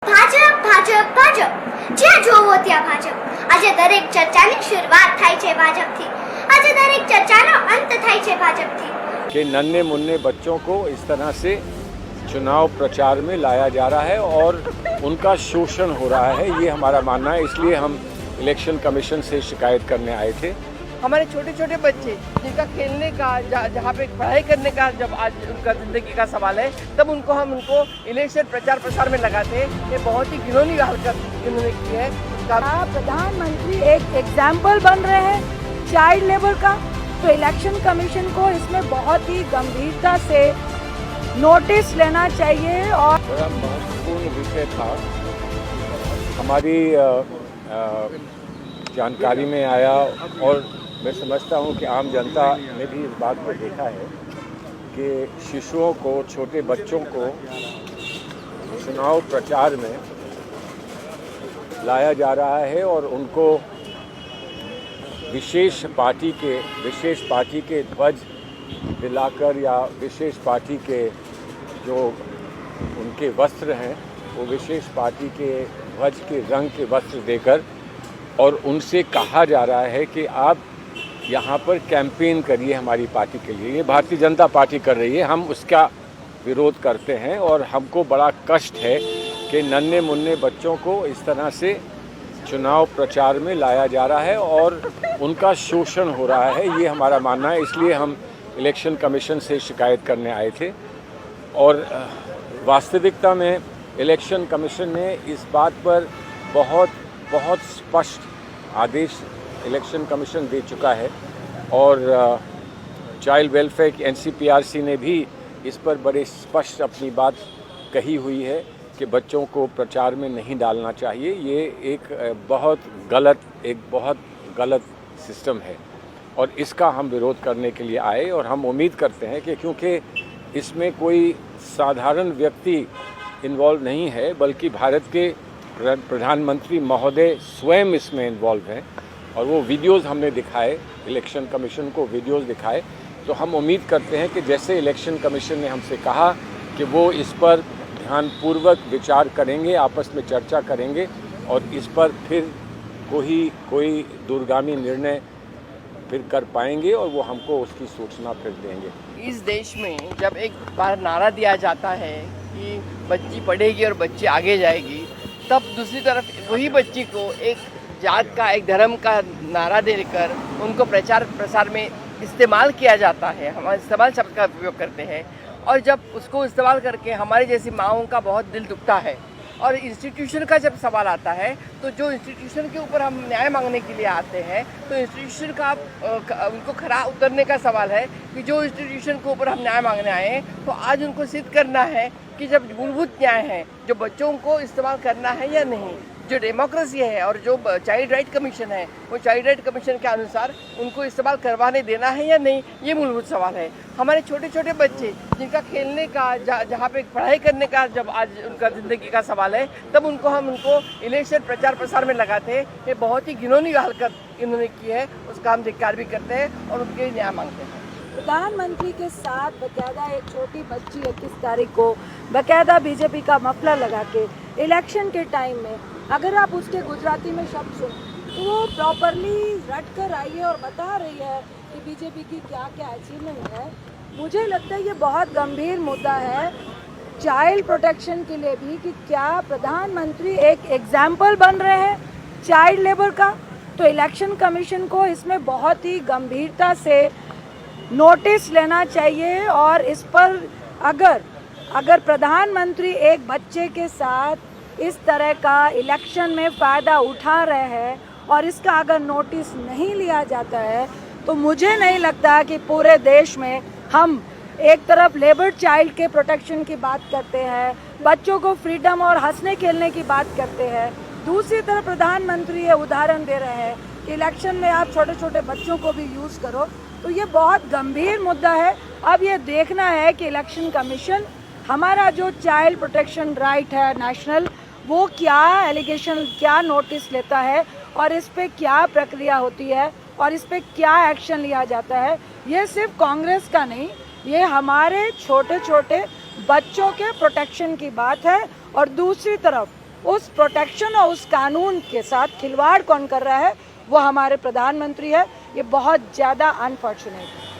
ભાજપ ભાજપ ભાજપ જ્યાં જોવો ત્યાં ભાજપ આજે દરેક ચર્ચાની શરૂઆત થાય છે ભાજપથી આજે દરેક ચર્ચાનો અંત થાય છે ભાજપથી कि नन्हे मुन्ने बच्चों को इस तरह से चुनाव प्रचार में लाया जा रहा है और उनका शोषण हो रहा है, ये हमारा मानना है। इसलिए हम इलेक्शन कमीशन से शिकायत करने आए थे। हमारे छोटे छोटे बच्चे जिनका खेलने का जहाँ पे पढ़ाई करने का जब आज उनका ज़िंदगी का सवाल है, तब उनको इलेक्शन प्रचार प्रसार में लगाते हैं। ये बहुत ही घिनौनी हरकत इन्होंने की है। प्रधानमंत्री एक एग्जाम्पल बन रहे हैं चाइल्ड लेबर का, तो इलेक्शन कमीशन को इसमें बहुत ही गंभीरता से नोटिस लेना चाहिए। और बड़ा महत्वपूर्ण विषय था, हमारी जानकारी में आया और मैं समझता हूँ कि आम जनता ने भी इस बात को देखा है कि शिशुओं को, छोटे बच्चों को चुनाव प्रचार में लाया जा रहा है और उनको विशेष पार्टी के ध्वज दिलाकर या विशेष पार्टी के जो उनके वस्त्र हैं वो विशेष पार्टी के ध्वज के रंग के वस्त्र देकर और उनसे कहा जा रहा है कि आप यहाँ पर कैंपेन करिए हमारी पार्टी के लिए। ये भारतीय जनता पार्टी कर रही है, हम उसका विरोध करते हैं और हमको बड़ा कष्ट है कि नन्हे मुन्ने बच्चों को इस तरह से चुनाव प्रचार में लाया जा रहा है और उनका शोषण हो रहा है, ये हमारा मानना है। इसलिए हम इलेक्शन कमीशन से शिकायत करने आए थे और वास्तविकता में इलेक्शन कमीशन ने इस बात पर बहुत स्पष्ट आदेश इलेक्शन कमीशन दे चुका है और चाइल्ड वेलफेयर की NCPRC ने भी इस पर बड़े स्पष्ट अपनी बात कही हुई है कि बच्चों को प्रचार में नहीं डालना चाहिए। ये एक बहुत गलत सिस्टम है और इसका हम विरोध करने के लिए आए और हम उम्मीद करते हैं कि क्योंकि इसमें कोई साधारण व्यक्ति इन्वॉल्व नहीं है बल्कि भारत के प्रधानमंत्री महोदय स्वयं इसमें इन्वॉल्व हैं और वो वीडियोस हमने दिखाए, इलेक्शन कमीशन को वीडियोस दिखाए। तो हम उम्मीद करते हैं कि जैसे इलेक्शन कमीशन ने हमसे कहा कि वो इस पर ध्यानपूर्वक विचार करेंगे, आपस में चर्चा करेंगे और इस पर फिर कोई दूरगामी निर्णय फिर कर पाएंगे और वो हमको उसकी सूचना फिर देंगे। इस देश में जब एक बार नारा दिया जाता है कि बच्ची पढ़ेगी और बच्ची आगे जाएगी, तब दूसरी तरफ वही बच्ची को एक जात का, एक धर्म का नारा देकर उनको प्रचार प्रसार में इस्तेमाल किया जाता है। हम इस्तेमाल शब्द का उपयोग करते हैं और जब उसको इस्तेमाल करके हमारी जैसी माँओं का बहुत दिल दुखता है। और इंस्टीट्यूशन का जब सवाल आता है तो जो इंस्टीट्यूशन के ऊपर हम न्याय मांगने के लिए आते हैं तो इंस्टीट्यूशन का उनको खरा उतरने का सवाल है कि जो इंस्टीट्यूशन के ऊपर हम न्याय मांगने आए हैं तो आज उनको सिद्ध करना है कि जब मूलभूत न्याय है जो बच्चों को इस्तेमाल करना है या नहीं, जो डेमोक्रेसी है और जो चाइल्ड राइट कमीशन है वो चाइल्ड राइट कमीशन के अनुसार उनको इस्तेमाल करवाने देना है या नहीं, ये मूलभूत सवाल है। हमारे छोटे छोटे बच्चे जिनका खेलने का जहाँ पे पढ़ाई करने का जब आज उनका ज़िंदगी का सवाल है, तब उनको इलेक्शन प्रचार प्रसार में लगाते हैं। ये बहुत ही घिनौनी हरकत इन्होंने की है, उसका हम धिक्कार भी करते हैं और उनके न्याय मांगते हैं। प्रधानमंत्री के साथ बकायदा एक छोटी बच्ची 21 तारीख को बकायदा बीजेपी का मफलर लगा के इलेक्शन के टाइम में अगर आप उसके गुजराती में शब्द सुन तो वो प्रॉपरली रट कर आई है और बता रही है कि बीजेपी की क्या क्या अचीवमेंट है। मुझे लगता है ये बहुत गंभीर मुद्दा है चाइल्ड प्रोटेक्शन के लिए भी कि क्या प्रधानमंत्री एक एग्जाम्पल बन रहे हैं चाइल्ड लेबर का, तो इलेक्शन कमीशन को इसमें बहुत ही गंभीरता से नोटिस लेना चाहिए। और इस पर अगर प्रधानमंत्री एक बच्चे के साथ इस तरह का इलेक्शन में फ़ायदा उठा रहे हैं और इसका अगर नोटिस नहीं लिया जाता है तो मुझे नहीं लगता कि पूरे देश में हम एक तरफ लेबर चाइल्ड के प्रोटेक्शन की बात करते हैं, बच्चों को फ्रीडम और हंसने खेलने की बात करते हैं, दूसरी तरफ प्रधानमंत्री ये उदाहरण दे रहे हैं कि इलेक्शन में आप छोटे छोटे बच्चों को भी यूज़ करो। तो ये बहुत गंभीर मुद्दा है। अब ये देखना है कि इलेक्शन कमीशन हमारा जो चाइल्ड प्रोटेक्शन राइट है नेशनल, वो क्या एलिगेशन, क्या नोटिस लेता है और इस पे क्या प्रक्रिया होती है और इस पे क्या एक्शन लिया जाता है। ये सिर्फ कांग्रेस का नहीं, ये हमारे छोटे छोटे बच्चों के प्रोटेक्शन की बात है। और दूसरी तरफ उस प्रोटेक्शन और उस कानून के साथ खिलवाड़ कौन कर रहा है वो हमारे प्रधानमंत्री है। ये बहुत ज़्यादा अनफॉर्चुनेट है।